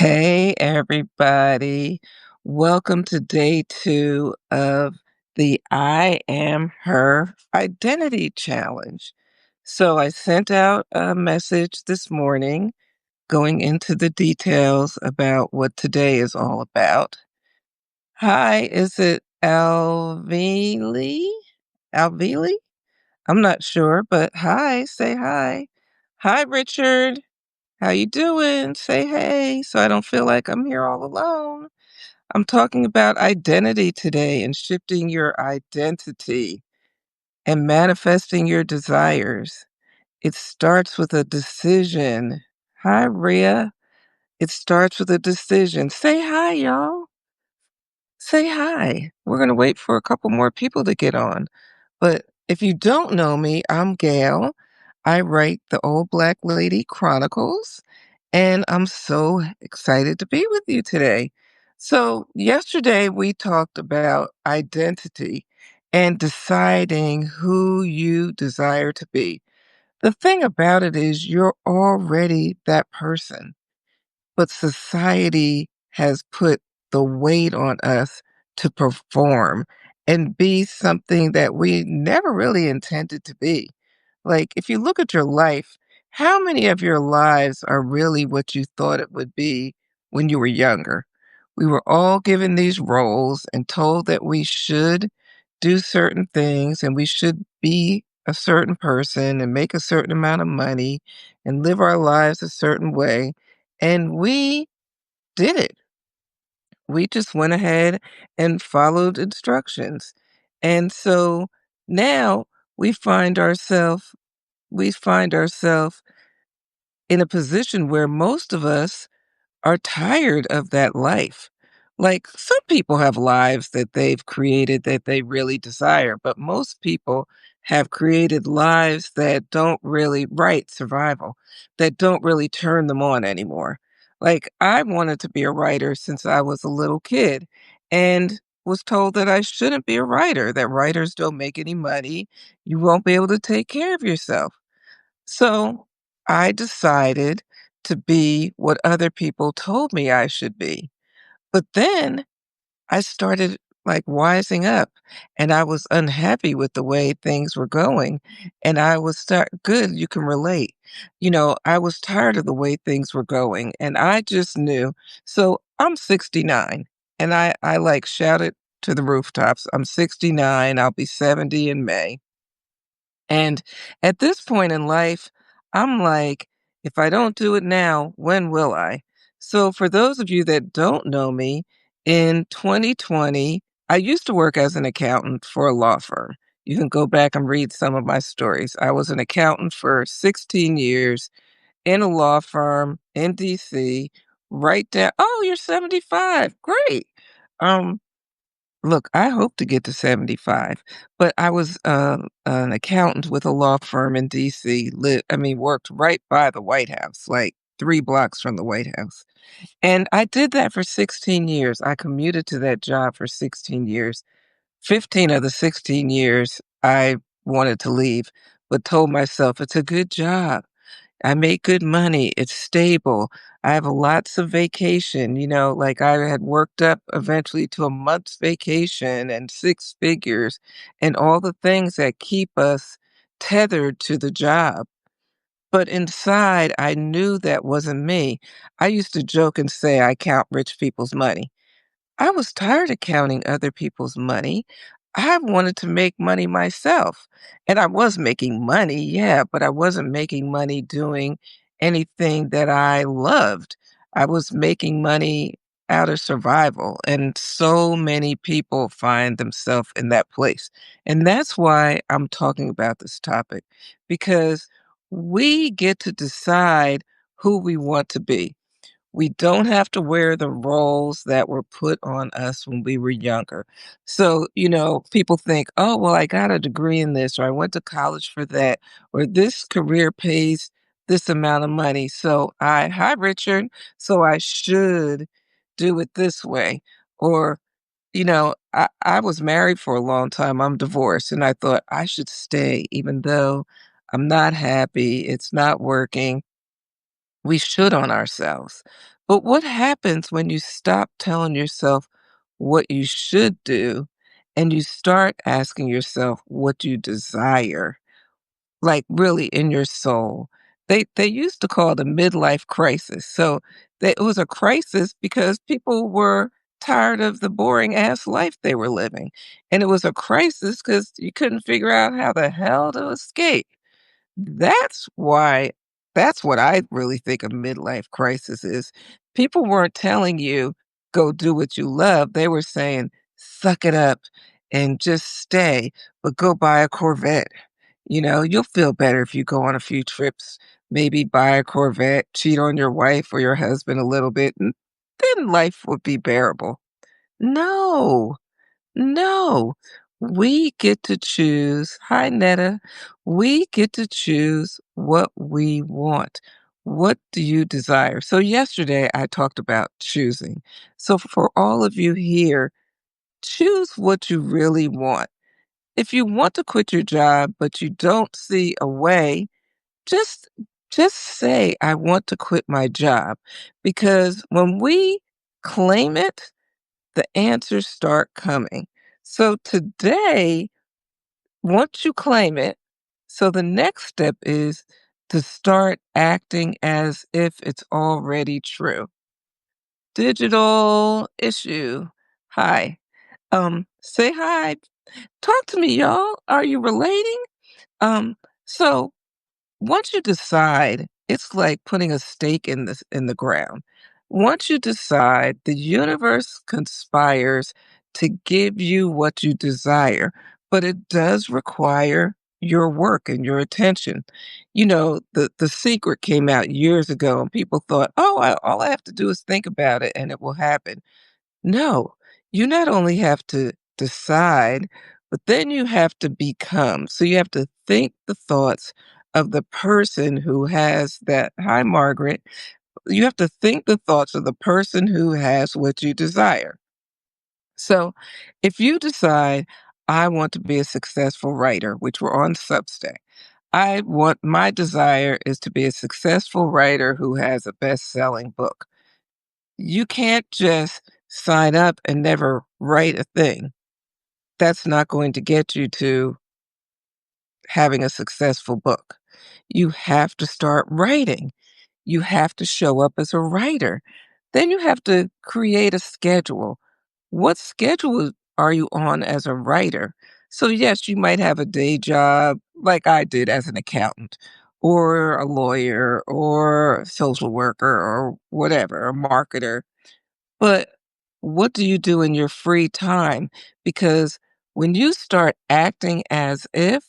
Hey, everybody. Welcome to day 2 of the I Am Her Identity Challenge. So, I sent out a message this morning going into the details about what today is all about. Hi, is it Alvili? Alvili? I'm not sure, but hi, say hi. Hi, Richard. How you doing? Say hey, so I don't feel like I'm here all alone. I'm talking about identity today and shifting your identity and manifesting your desires. It starts with a decision. Hi, Rhea. It starts with a decision. Say hi, y'all. Say hi. We're going to wait for a couple more people to get on. But if you don't know me, I'm Gail. I write the Old Black Lady Chronicles, and I'm so excited to be with you today. So, yesterday we talked about identity and deciding who you desire to be. The thing about it is, you're already that person. But society has put the weight on us to perform and be something that we never really intended to be. Like, if you look at your life, how many of your lives are really what you thought it would be when you were younger? We were all given these roles and told that we should do certain things and we should be a certain person and make a certain amount of money and live our lives a certain way. And we did it. We just went ahead and followed instructions. And so now we find ourselves we find ourselves in a position where most of us are tired of that life. Like, some people have lives that they've created that they really desire, but most people have created lives that don't really right, survival, that don't really turn them on anymore. Like, I wanted to be a writer since I was a little kid and was told that I shouldn't be a writer, that writers don't make any money, you won't be able to take care of yourself. So I decided to be what other people told me I should be. But then I started like wising up and I was unhappy with the way things were going. And I was good, you can relate. I was tired of the way things were going and I just knew. So I'm 69 and I like shouted to the rooftops. I'm 69. I'll be 70 in May. And at this point in life, I'm like, if I don't do it now, when will I? So, for those of you that don't know me, in 2020, I used to work as an accountant for a law firm. You can go back and read some of my stories. I was an accountant for 16 years in a law firm in DC, right down. Oh, you're 75. Great. Um, Look, I hope to get to 75, but I was, an accountant with a law firm in DC, worked right by the White House, like 3 blocks from the White House, and I did that for 16 years. I commuted to that job for 16 years. 15 of the 16 years, I wanted to leave, but told myself, "It's a good job. I make good money. It's stable. I have lots of vacation, like I had worked up eventually to a month's vacation and 6 figures and all the things that keep us tethered to the job. But inside, I knew that wasn't me. I used to joke and say I count rich people's money. I was tired of counting other people's money. I wanted to make money myself. And I was making money, yeah, but I wasn't making money doing anything that I loved. I was making money out of survival. And so many people find themselves in that place. And that's why I'm talking about this topic, because we get to decide who we want to be. We don't have to wear the roles that were put on us when we were younger. So, people think, oh, well, I got a degree in this, or I went to college for that, or this career pays this amount of money. Hi, Richard. So I should do it this way. Or, I was married for a long time. I'm divorced. And I thought I should stay, even though I'm not happy. It's not working. We should on ourselves. But what happens when you stop telling yourself what you should do and you start asking yourself what you desire? Like, really in your soul. They used to call it a midlife crisis. So, it was a crisis because people were tired of the boring ass life they were living, and it was a crisis because you couldn't figure out how the hell to escape. That's why that's what I really think a midlife crisis is. People weren't telling you, "Go do what you love." They were saying, "Suck it up and just stay, but go buy a Corvette." You'll feel better if you go on a few trips, maybe buy a Corvette, cheat on your wife or your husband a little bit, and then life would be bearable. No. No, we get to choose. Hi, Netta. We get to choose what we want. What do you desire? So, yesterday I talked about choosing. So, for all of you here, choose what you really want. If you want to quit your job, but you don't see a way, just just say, I want to quit my job. Because when we claim it, the answers start coming. So today, once you claim it, so the next step is to start acting as if it's already true. Digital issue. Hi. Say hi. Talk to me, y'all. Are you relating? Um, so once you decide, it's like putting a stake in the ground. Once you decide, the universe conspires to give you what you desire, but it does require your work and your attention. The secret came out years ago, and people thought, "Oh, all I have to do is think about it, and it will happen." No, you not only have to decide, but then you have to become. So you have to think the thoughts of the person who has that. Hi, Margaret. You have to think the thoughts of the person who has what you desire. So if you decide, I want to be a successful writer, which we're on Substack. My desire is to be a successful writer who has a best selling book. You can't just sign up and never write a thing. That's not going to get you to having a successful book. You have to start writing. You have to show up as a writer. Then you have to create a schedule. What schedule are you on as a writer? So, yes, you might have a day job like I did as an accountant or a lawyer or a social worker or whatever, a marketer. But what do you do in your free time? Because when you start acting as if,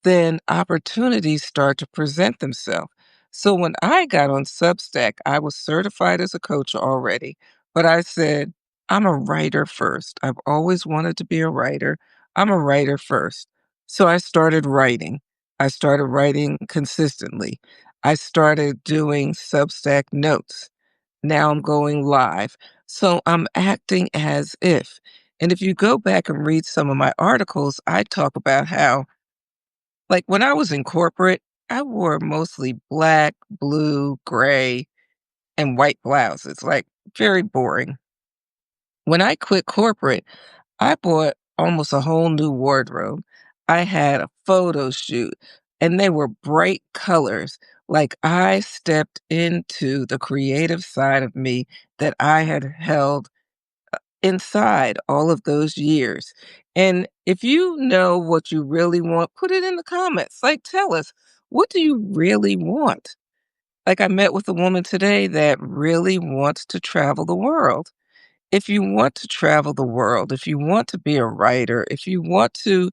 then opportunities start to present themselves. So when I got on Substack, I was certified as a coach already, but I said, I'm a writer first. I've always wanted to be a writer. I'm a writer first. So I started writing. I started writing consistently. I started doing Substack notes. Now I'm going live. So I'm acting as if. And if you go back and read some of my articles, I talk about how, like when I was in corporate, I wore mostly black, blue, gray, and white blouses, like very boring. When I quit corporate, I bought almost a whole new wardrobe. I had a photo shoot, and they were bright colors. Like I stepped into the creative side of me that I had held inside all of those years. And if you know what you really want, put it in the comments. Like, tell us, what do you really want? Like, I met with a woman today that really wants to travel the world. If you want to travel the world, if you want to be a writer, if you want to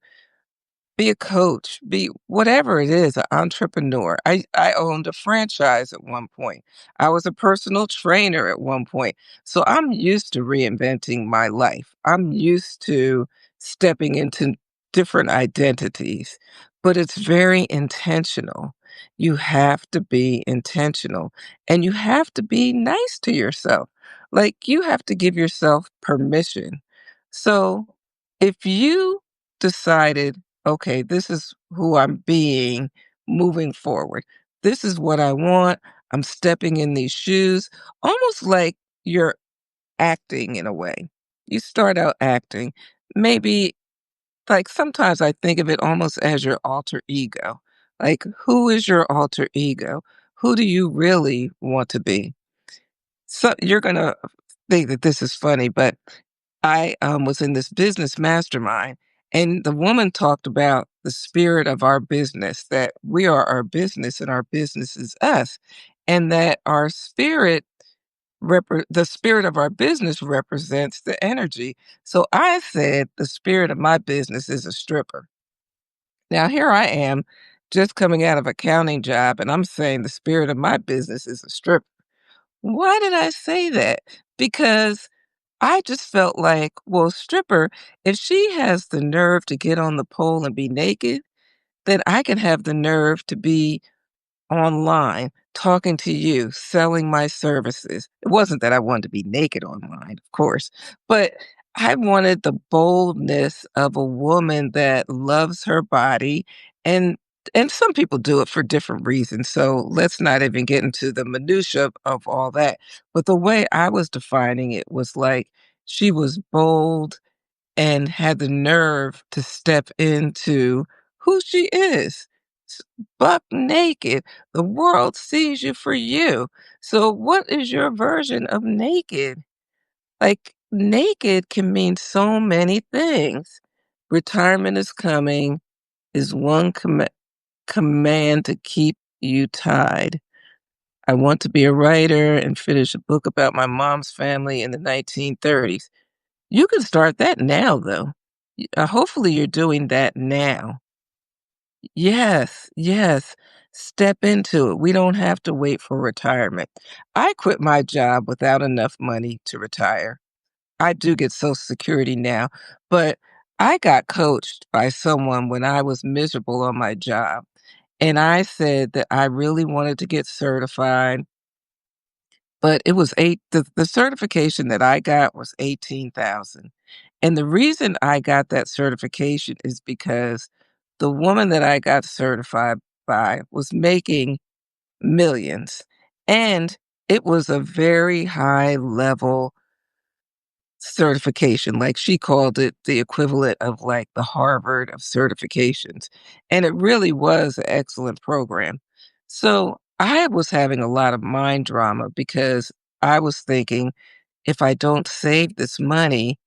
be a coach, be whatever it is, an entrepreneur. I owned a franchise at one point. I was a personal trainer at one point. So I'm used to reinventing my life. I'm used to stepping into different identities, but it's very intentional. You have to be intentional and you have to be nice to yourself. Like you have to give yourself permission. So if you decided, okay, this is who I'm being moving forward. This is what I want. I'm stepping in these shoes, almost like you're acting in a way. You start out acting. Maybe like sometimes I think of it almost as your alter ego. Like, who is your alter ego? Who do you really want to be? So you're gonna think that this is funny, but I was in this business mastermind, and the woman talked about the spirit of our business, that we are our business and our business is us, and that our spirit the spirit of our business represents the energy. So I said the spirit of my business is a stripper. Now here I am just coming out of a accounting job and I'm saying the spirit of my business is a stripper. Why did I say that? Because I just felt like, well, stripper, if she has the nerve to get on the pole and be naked, then I can have the nerve to be online, talking to you, selling my services. It wasn't that I wanted to be naked online, of course, but I wanted the boldness of a woman that loves her body and some people do it for different reasons. So let's not even get into the minutia of all that. But the way I was defining it was like she was bold and had the nerve to step into who she is. S- Buck naked. The world sees you for you. So, what is your version of naked? Like, naked can mean so many things. Retirement is coming, is one command to keep you tied. I want to be a writer and finish a book about my mom's family in the 1930s. You can start that now, though. Hopefully, you're doing that now. Yes, yes. Step into it. We don't have to wait for retirement. I quit my job without enough money to retire. I do get Social Security now, but I got coached by someone when I was miserable on my job. And I said that I really wanted to get certified. But it was the certification that I got was 18,000. And the reason I got that certification is because the woman that I got certified by was making millions. And it was a very high level certification. Like she called it the equivalent of like the Harvard of certifications. And it really was an excellent program. So I was having a lot of mind drama because I was thinking if I don't save this money,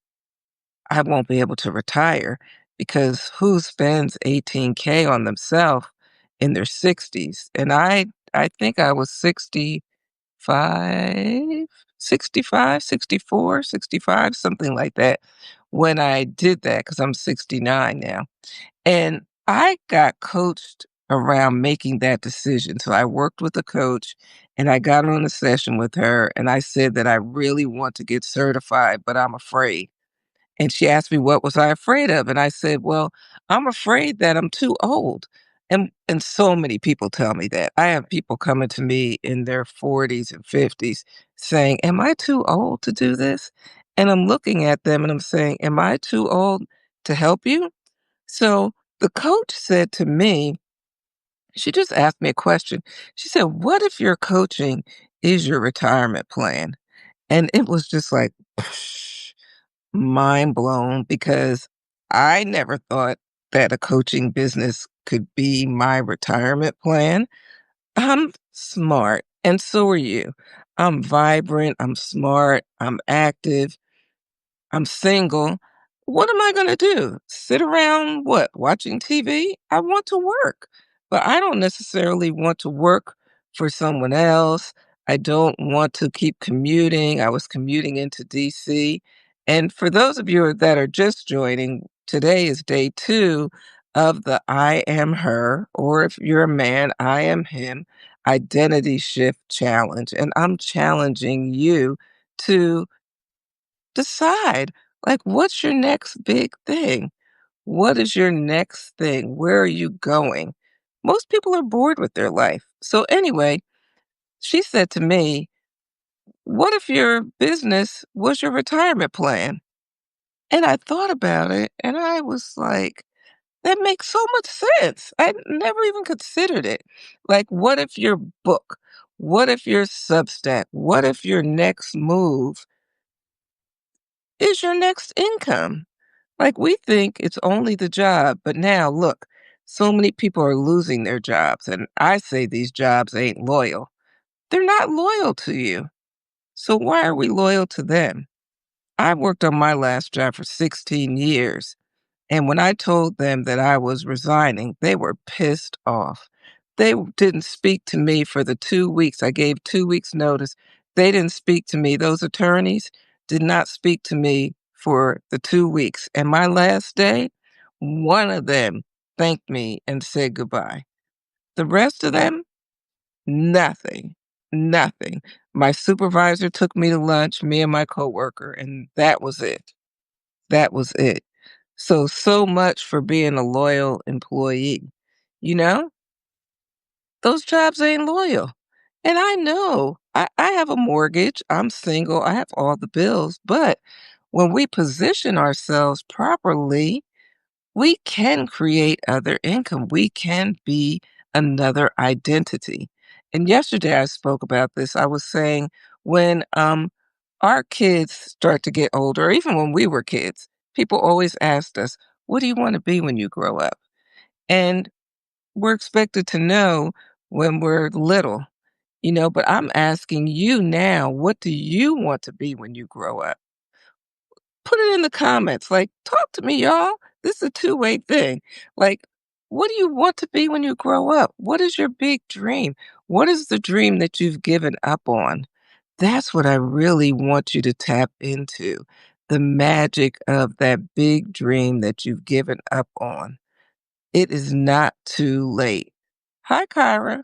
I won't be able to retire because who spends 18K on themselves in their 60s? And I think I was 65, 65, 64, 65, something like that when I did that because I'm 69 now. And I got coached around making that decision. So I worked with a coach and I got on a session with her and I said that I really want to get certified, but I'm afraid. And she asked me what was I afraid of? And I said, "Well, I'm afraid that I'm too old." And so many people tell me that. I have people coming to me in their 40s and 50s saying, "Am I too old to do this?" And I'm looking at them and I'm saying, "Am I too old to help you?" So the coach said to me, she just asked me a question. She said, "What if your coaching is your retirement plan?" And it was just like, mind blown because I never thought that a coaching business could be my retirement plan. I'm smart, and so are you. I'm vibrant, I'm smart, I'm active, I'm single. What am I gonna do? Sit around what? Watching TV? I want to work, but I don't necessarily want to work for someone else. I don't want to keep commuting. I was commuting into DC. And for those of you that are just joining, today is day 2 of the I am her, or if you're a man, I am him identity shift challenge. And I'm challenging you to decide, like, what's your next big thing? What is your next thing? Where are you going? Most people are bored with their life. So, anyway, she said to me, "What if your business was your retirement plan?" And I thought about it and I was like, that makes so much sense. I never even considered it. Like, what if your book What if your Substack? What if your next move is your next income? Like, we think it's only the job, but now look, so many people are losing their jobs, and I say these jobs ain't loyal. They're not loyal to you. So why are we loyal to them? I worked on my last job for 16 years. And when I told them that I was resigning, they were pissed off. Didn't speak to me for the 2 weeks. I gave 2 weeks notice. They didn't speak to me. Those attorneys did not speak to me for the 2 weeks. And my last day, one of them thanked me and said goodbye. The rest of them, nothing, nothing. My supervisor took me to lunch, me and my coworker, and that was it. That was it. So much for being a loyal employee. You know, those jobs ain't loyal. And I know I have a mortgage, I'm single, I have all the bills, but when we position ourselves properly, we can create other income. We can be another identity. And yesterday I spoke about this. I was saying when our kids start to get older, or even when we were kids, people always asked us, what do you want to be when you grow up? And we're expected to know when we're little, but I'm asking you now, what do you want to be when you grow up? Put it in the comments. Like, talk to me, y'all. This is a two-way thing. Like, what do you want to be when you grow up? What is your big dream? What is the dream that you've given up on? That's what I really want you to tap into. The magic of that big dream that you've given up on. It is not too late. Hi, Kyra.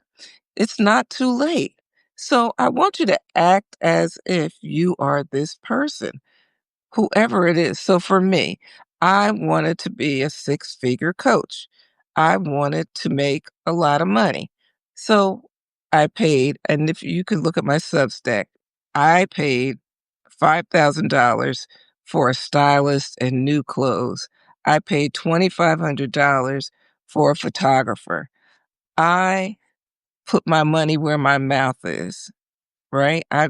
It's not too late. So I want you to act as if you are this person, whoever it is. So for me, I wanted to be a six-figure coach. I wanted to make a lot of money. So I paid, and if you could look at my Substack, I paid $5,000 for a stylist and new clothes. I paid $2,500 for a photographer. I put my money where my mouth is. Right? I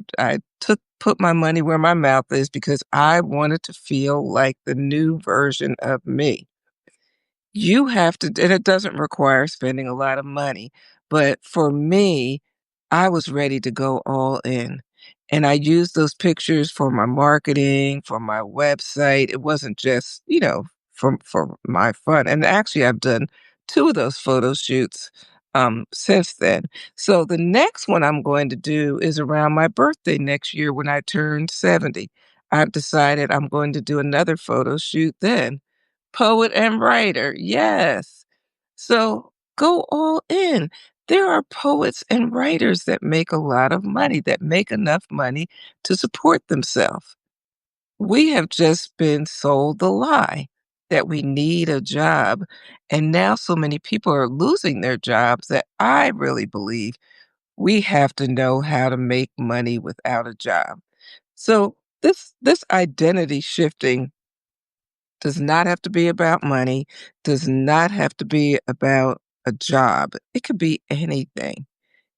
put my money where my mouth is because I wanted to feel like the new version of me. You have to, and it doesn't require spending a lot of money, but for me, I was ready to go all in. And I used those pictures for my marketing, for my website. It wasn't just, for my fun. And actually, I've done two of those photo shoots since then. So the next one I'm going to do is around my birthday next year when I turn 70. I've decided I'm going to do another photo shoot then. Poet and writer, yes. So go all in. There are poets and writers that make a lot of money, that make enough money to support themselves. We have just been sold the lie that we need a job. And now so many people are losing their jobs that I really believe we have to know how to make money without a job. So this identity shifting does not have to be about money, does not have to be about a job. It could be anything.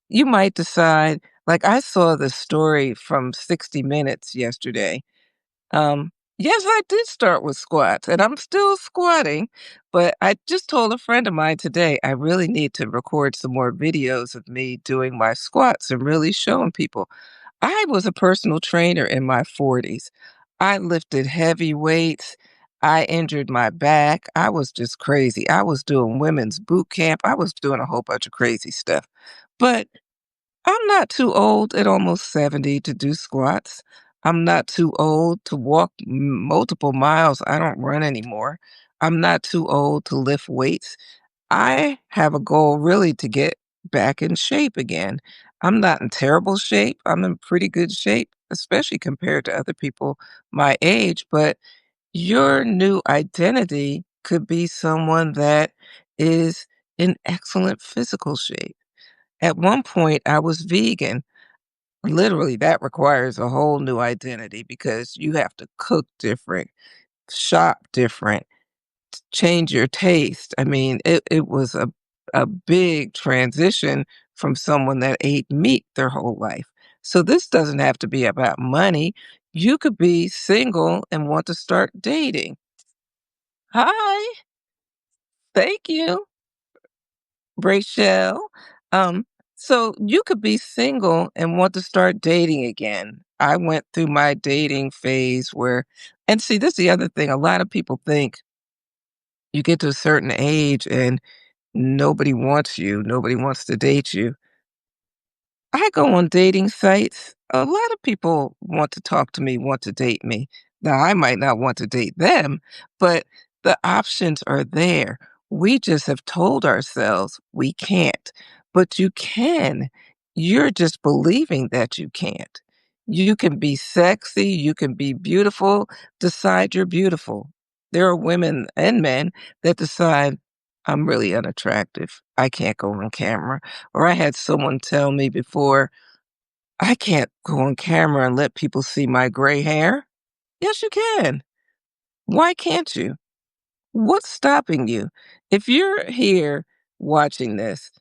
You might decide, like I saw the story from 60 Minutes yesterday. Yes, I did start with squats and I'm still squatting, but I just told a friend of mine today I really need to record some more videos of me doing my squats and really showing people. I was a personal trainer in my 40s. I lifted heavy weights. I injured my back. I was just crazy. I was doing women's boot camp. I was doing a whole bunch of crazy stuff. But I'm not too old at almost 70 to do squats. I'm not too old to walk multiple miles. I don't run anymore. I'm not too old to lift weights. I have a goal really to get back in shape again. I'm not in terrible shape. I'm in pretty good shape, especially compared to other people my age. But your new identity could be someone that is in excellent physical shape. At one point, I was vegan. Literally, that requires a whole new identity because you have to cook different, shop different, change your taste. I mean, it was a big transition from someone that ate meat their whole life. So this doesn't have to be about money. You could be single and want to start dating. Hi, thank you, Rachel. Um, so you could be single and want to start dating again. I went through my dating phase where, and see, this is the other thing. A lot of people think you get to a certain age and nobody wants you, nobody wants to date you. I go on dating sites. A lot of people want to talk to me, want to date me. Now, I might not want to date them, but the options are there. We just have told ourselves we can't, but you can. You're just believing that you can't. You can be sexy, you can be beautiful, decide you're beautiful. There are women and men that decide I'm really unattractive. I can't go on camera. Or I had someone tell me before, "I can't go on camera and let people see my gray hair." Yes, you can. Why can't you? What's stopping you? If you're here watching this,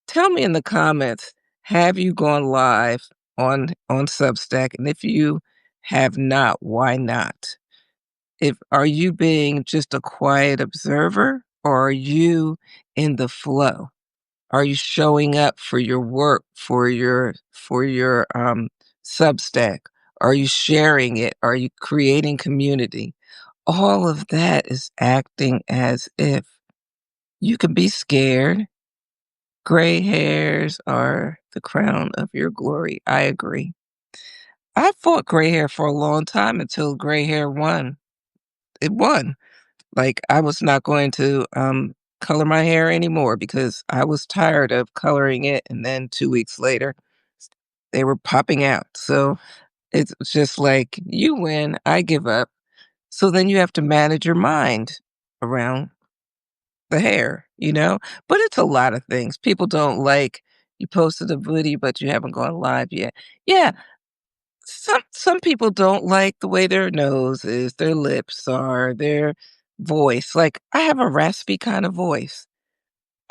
tell me in the comments, have you gone live on Substack? And if you have not, why not? If Are you being just a quiet observer or are you in the flow? Are you showing up for your work, for your Substack? Are you sharing it? Are you creating community? All of that is acting as if. You can be scared. Gray hairs are the crown of your glory. I agree. I fought gray hair for a long time until gray hair won. It won. Like, I was not going to, color my hair anymore because I was tired of coloring it, and then 2 weeks later, they were popping out. So, it's just like, "You win, I give up." So then you have to manage your mind around the hair, you know? But it's a lot of things. People don't like, you posted a video, but you haven't gone live yet. Yeah, some people don't like the way their nose is, their lips are, their voice. Like, I have a raspy kind of voice.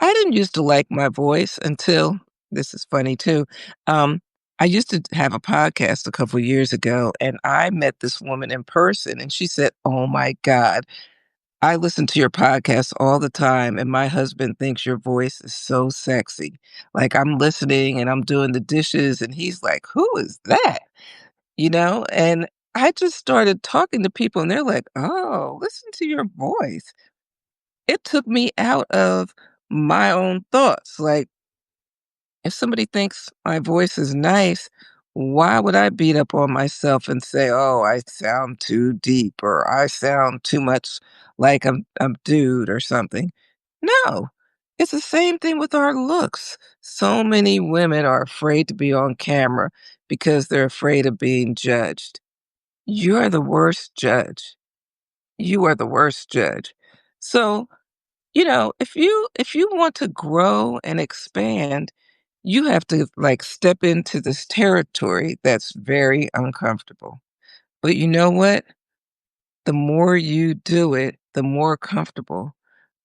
I didn't used to like my voice until, this is funny too. Um, I used to have a podcast a couple years ago, and I met this woman in person, and she said, "Oh my God, I listen to your podcast all the time, and my husband thinks your voice is so sexy." Like, I'm listening and I'm doing the dishes, and he's like, "Who is that?" You know? And I just started talking to people, and they're like, "Oh, listen to your voice." It took me out of my own thoughts. Like, if somebody thinks my voice is nice, why would I beat up on myself and say, "Oh, I sound too deep," or "I sound too much like I'm dude," or something? No. It's the same thing with our looks. So many women are afraid to be on camera because they're afraid of being judged. You're the worst judge. You are the worst judge. So, if you want to grow and expand, you have to, like, step into this territory that's very uncomfortable. But you know what? The more you do it, the more comfortable,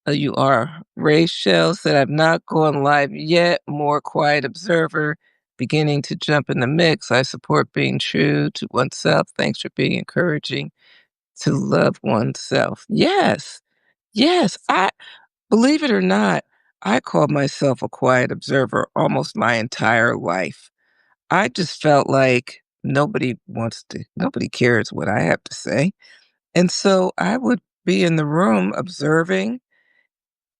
you are. Rachel said, "I've not gone live yet. More quiet observer, beginning to jump in the mix. I support being true to oneself. Thanks for being encouraging to love oneself." Yes. Yes. I Believe it or not, I called myself a quiet observer almost my entire life. I just felt like nobody cares what I have to say. And so I would be in the room observing,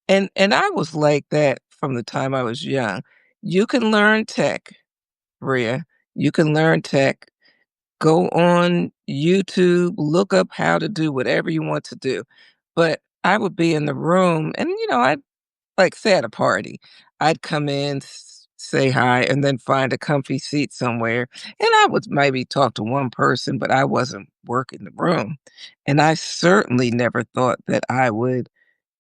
and I was like that from the time I was young. You can learn tech, Bria. You can learn tech. Go on YouTube, look up how to do whatever you want to do. But I would be in the room and, I'd, like, say at a party, I'd come in, say hi, and then find a comfy seat somewhere. And I would maybe talk to one person, but I wasn't working the room. And I certainly never thought that I would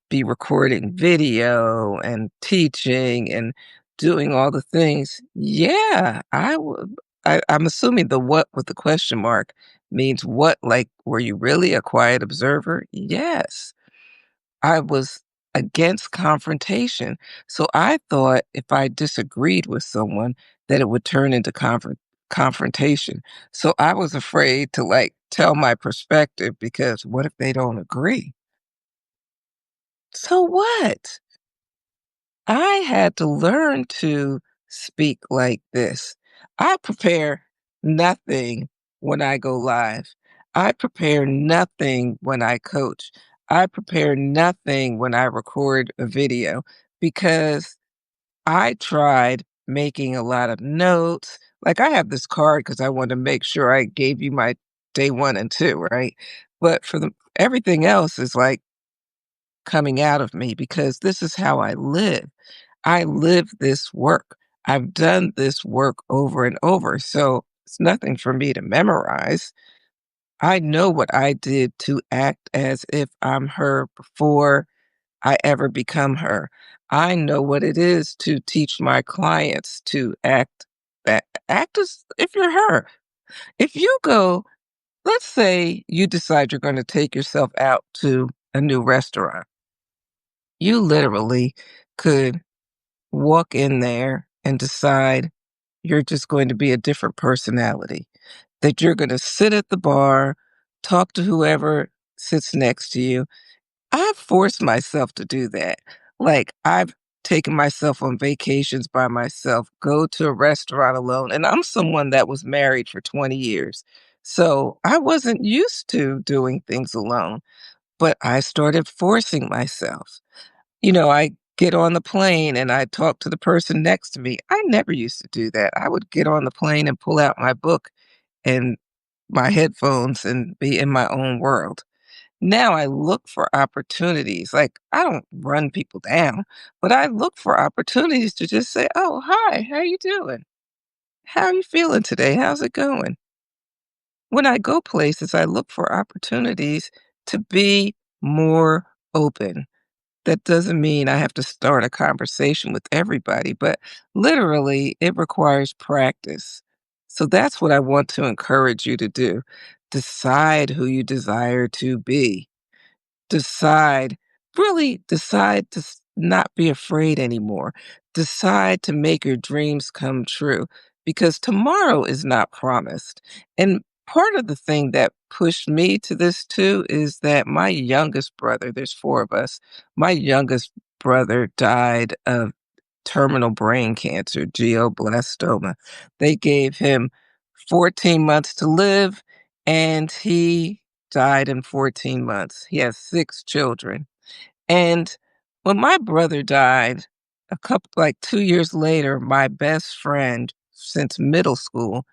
be recording video and teaching and doing all the things. Yeah, I would. I'm assuming the what with the question mark means what, like, were you really a quiet observer? Yes. I was against confrontation. So I thought if I disagreed with someone that it would turn into confrontation. So I was afraid to like tell my perspective because what if they don't agree? So what? I had to learn to speak like this. I prepare nothing when I go live. I prepare nothing when I coach. I prepare nothing when I record a video because I tried making a lot of notes. Like I have this card because I want to make sure I gave you my day 1 and 2, right? But for the everything else is like coming out of me because this is how I live. I live this work. I've done this work over and over, so it's nothing for me to memorize. I know what I did to act as if I'm her before I ever become her. I know what it is to teach my clients to act as if you're her. If you go, let's say you decide you're going to take yourself out to a new restaurant. You literally could walk in there and decide you're just going to be a different personality, that you're going to sit at the bar, talk to whoever sits next to you. I've forced myself to do that. Like, I've taken myself on vacations by myself, go to a restaurant alone, and I'm someone that was married for 20 years. So I wasn't used to doing things alone, but I started forcing myself. I get on the plane and I talk to the person next to me. I never used to do that. I would get on the plane and pull out my book and my headphones and be in my own world. Now I look for opportunities. Like I don't run people down, but I look for opportunities to just say, "Oh, hi, how you doing? How are you feeling today? How's it going?" When I go places, I look for opportunities to be more open. That doesn't mean I have to start a conversation with everybody, but literally it requires practice. So that's what I want to encourage you to do. Decide who you desire to be. Decide, really decide to not be afraid anymore. Decide to make your dreams come true because tomorrow is not promised. And part of the thing that pushed me to this too is that my youngest brother, there's four of us, my youngest brother died of terminal brain cancer, glioblastoma. They gave him 14 months to live, and he died in 14 months. He has 6 children. And when my brother died, a couple like 2 years later, my best friend since middle school,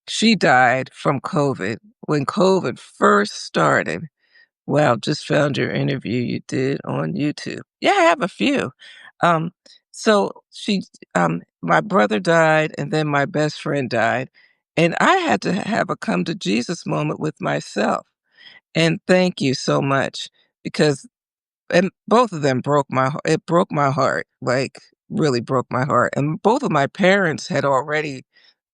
she died from COVID. When COVID first started, wow, just found your interview you did on YouTube. Yeah, I have a few. Um, so my brother died, and then my best friend died, and I had to have a come to Jesus moment with myself. And thank you so much because, and both of them it broke my heart, like really broke my heart. And both of my parents had already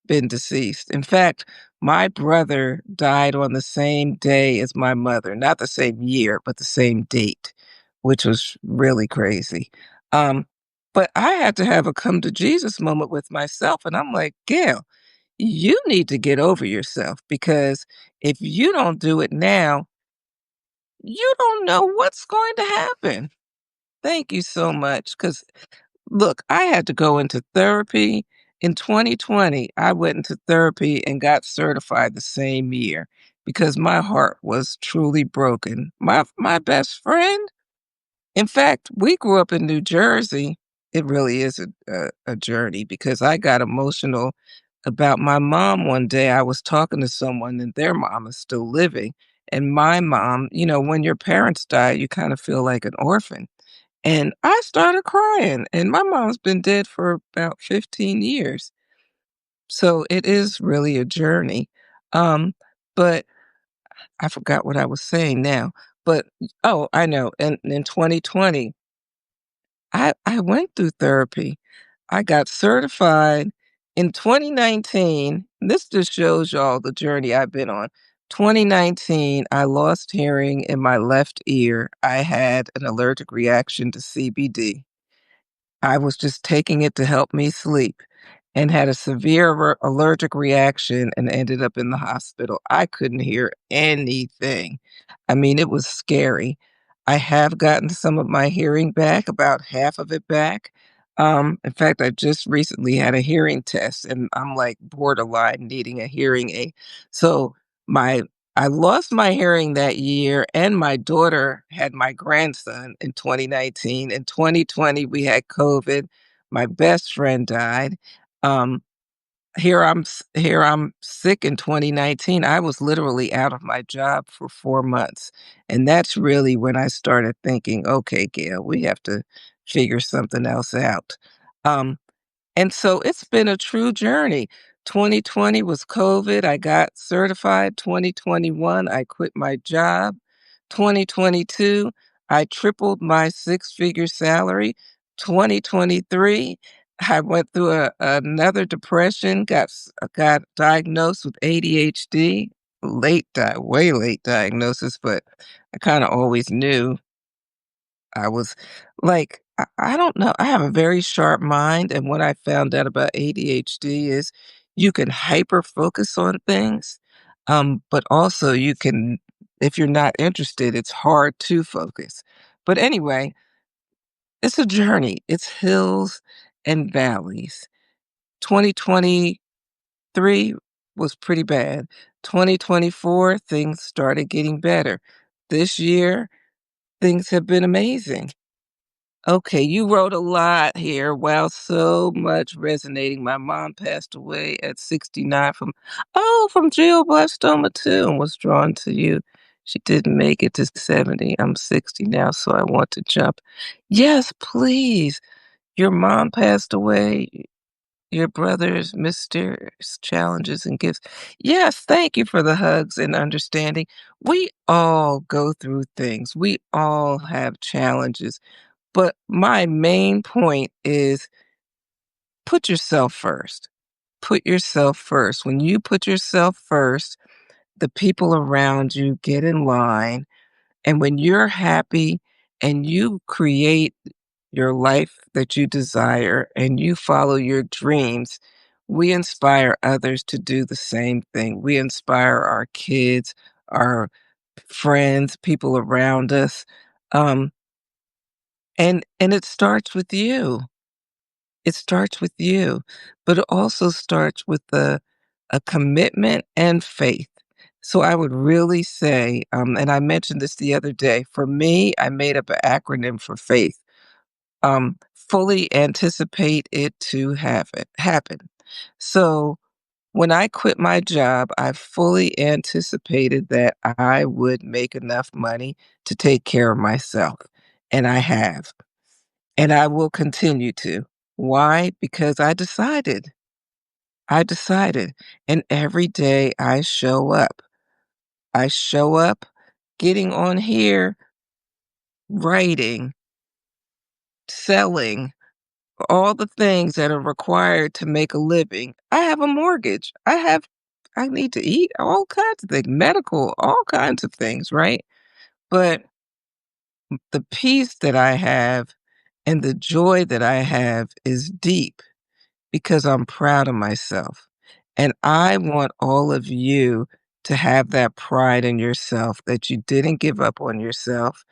been deceased. In fact, my brother died on the same day as my mother, not the same year, but the same date, which was really crazy. Um, but I had to have a come to Jesus moment with myself. And I'm like, Gail, you need to get over yourself because if you don't do it now, you don't know what's going to happen. Thank you so much. Because look, I had to go into therapy. In 2020, I went into therapy and got certified the same year because my heart was truly broken. My best friend, in fact, we grew up in New Jersey. It really is a journey because I got emotional about my mom one day. I was talking to someone and their mom is still living. And my mom, when your parents die, you kind of feel like an orphan. And I started crying, and my mom's been dead for about 15 years. So it is really a journey. Um, but I forgot what I was saying now. But oh, I know. And in 2020, I went through therapy. I got certified in 2019. This just shows y'all the journey I've been on. 2019, I lost hearing in my left ear. I had an allergic reaction to CBD. I was just taking it to help me sleep and had a severe allergic reaction and ended up in the hospital. I couldn't hear anything. I mean, it was scary. I have gotten some of my hearing back, about half of it back. In fact, I just recently had a hearing test and I'm like borderline needing a hearing aid. So my I lost my hearing that year, and my daughter had my grandson in 2019. In 2020, we had COVID. My best friend died. Um, here I'm sick in 2019. I was literally out of my job for 4 months, and that's really when I started thinking, "Okay, Gail, we have to figure something else out." Um, and so it's been a true journey. 2020 was COVID. I got certified. 2021, I quit my job. 2022, I tripled my six-figure salary. 2023, I went through another depression, got diagnosed with ADHD, way late diagnosis, but I kind of always knew. I was like, I don't know. I have a very sharp mind, and what I found out about ADHD is you can hyper focus on things, but also you can, if you're not interested, it's hard to focus. But anyway, it's a journey. It's hills and valleys. 2023 was pretty bad. 2024, things started getting better. This year, things have been amazing. Okay, you wrote a lot here. Wow, so much resonating. My mom passed away at 69 from glioblastoma too, and was drawn to you. She didn't make it to 70. I'm 60 now, so I want to jump. Yes, please. Your mom passed away. Your brother's mysterious challenges and gifts. Yes, thank you for the hugs and understanding. We all go through things. We all have challenges. But my main point is put yourself first. Put yourself first. When you put yourself first, the people around you get in line. And when you're happy and you create your life that you desire and you follow your dreams, we inspire others to do the same thing. We inspire our kids, our friends, people around us. Um, and it starts with you. It starts with you, but it also starts with a commitment and faith. So I would really say, and I mentioned this the other day, for me, I made up an acronym for faith. Fully anticipate it to happen. So when I quit my job, I fully anticipated that I would make enough money to take care of myself, and I have. And I will continue to. Why? Because I decided. I decided. And every day I show up. I show up getting on here, writing, selling, all the things that are required to make a living. I have a mortgage. I need to eat, all kinds of things, medical, all kinds of things, right? But the peace that I have and the joy that I have is deep, because I'm proud of myself. And I want all of you to have that pride in yourself, that you didn't give up on yourself,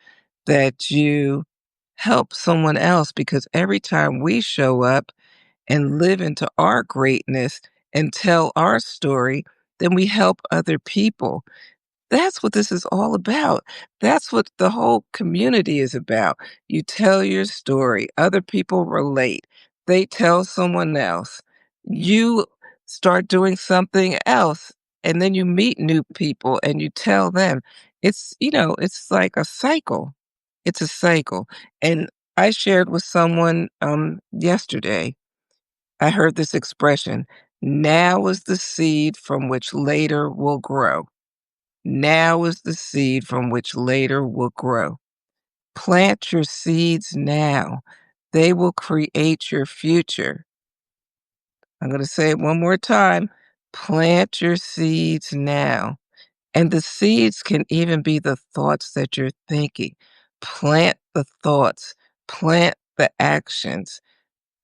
that you help someone else, because every time we show up and live into our greatness and tell our story, then we help other people. That's what this is all about. That's what the whole community is about. You tell your story, other people relate, they tell someone else. You start doing something else, and then you meet new people and you tell them. It's like a cycle. It's a cycle. And I shared with someone yesterday, I heard this expression, now is the seed from which later will grow. Now is the seed from which later will grow. Plant your seeds now. They will create your future. I'm going to say it one more time. Plant your seeds now. And the seeds can even be the thoughts that you're thinking. Plant the thoughts, plant the actions,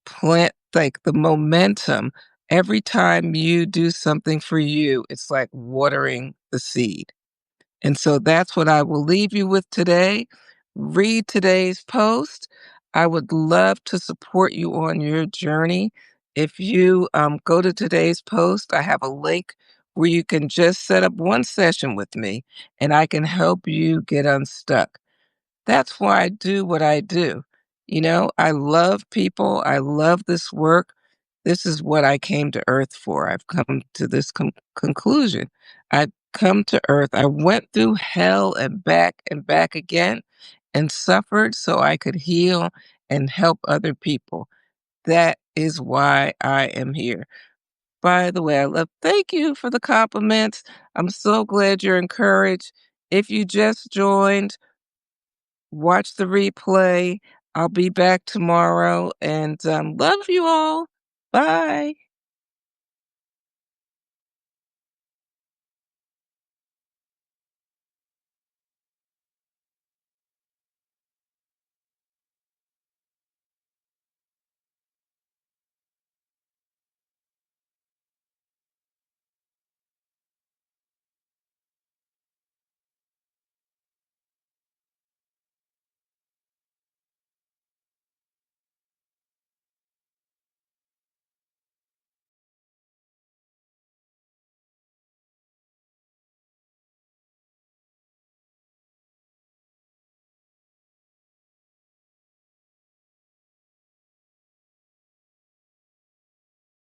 plant like the momentum. Every time you do something for you, it's like watering the seed. And so that's what I will leave you with today. Read today's post. I would love to support you on your journey. If you go to today's post, I have a link where you can just set up one session with me and I can help you get unstuck. That's why I do what I do. I love people. I love this work. This is what I came to Earth for. I've come to this conclusion. I've come to Earth. I went through hell and back again and suffered so I could heal and help other people. That is why I am here. By the way, thank you for the compliments. I'm so glad you're encouraged. If you just joined, watch the replay. I'll be back tomorrow and love you all. Bye.